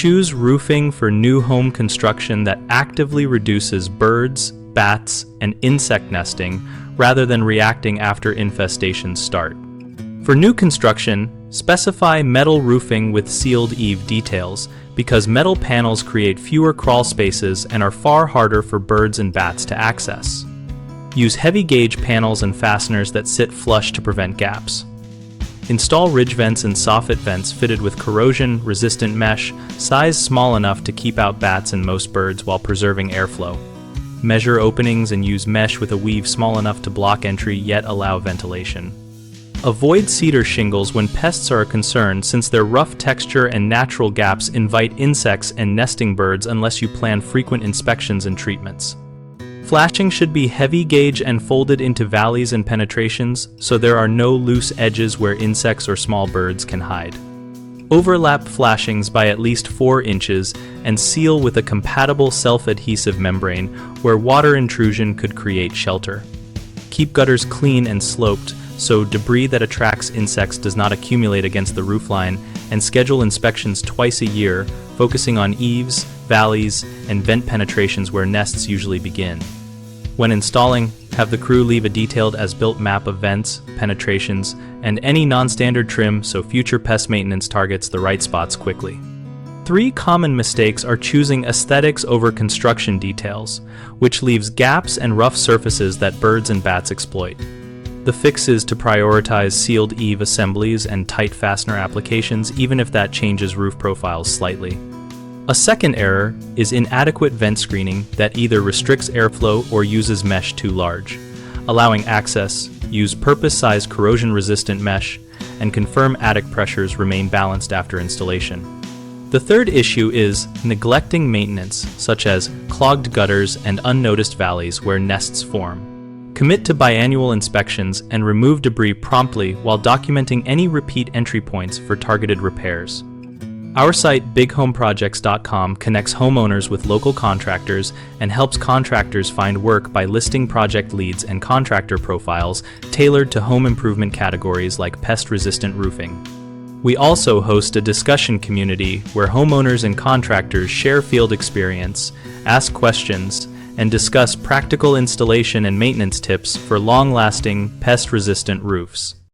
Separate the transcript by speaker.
Speaker 1: Choose roofing for new home construction that actively reduces birds, bats, and insect nesting rather than reacting after infestations start. For new construction, specify metal roofing with sealed eave details because metal panels create fewer crawl spaces and are far harder for birds and bats to access. Use heavy gauge panels and fasteners that sit flush to prevent gaps. Install ridge vents and soffit vents fitted with corrosion-resistant mesh, size small enough to keep out bats and most birds while preserving airflow. Measure openings and use mesh with a weave small enough to block entry yet allow ventilation. Avoid cedar shingles when pests are a concern since their rough texture and natural gaps invite insects and nesting birds unless you plan frequent inspections and treatments. Flashing should be heavy gauge and folded into valleys and penetrations so there are no loose edges where insects or small birds can hide. Overlap flashings by at least 4 inches and seal with a compatible self-adhesive membrane where water intrusion could create shelter. Keep gutters clean and sloped so debris that attracts insects does not accumulate against the roofline, and schedule inspections twice a year, focusing on eaves, valleys, and vent penetrations where nests usually begin. When installing, have the crew leave a detailed as-built map of vents, penetrations, and any non-standard trim so future pest maintenance targets the right spots quickly. 3 common mistakes are choosing aesthetics over construction details, which leaves gaps and rough surfaces that birds and bats exploit. The fix is to prioritize sealed eave assemblies and tight fastener applications even if that changes roof profiles slightly. A second error is inadequate vent screening that either restricts airflow or uses mesh too large. Allowing access, use purpose-sized corrosion-resistant mesh, and confirm attic pressures remain balanced after installation. The third issue is neglecting maintenance, such as clogged gutters and unnoticed valleys where nests form. Commit to biannual inspections and remove debris promptly while documenting any repeat entry points for targeted repairs. Our site, bighomeprojects.com, connects homeowners with local contractors and helps contractors find work by listing project leads and contractor profiles tailored to home improvement categories like pest-resistant roofing. We also host a discussion community where homeowners and contractors share field experience, ask questions, and discuss practical installation and maintenance tips for long-lasting, pest-resistant roofs.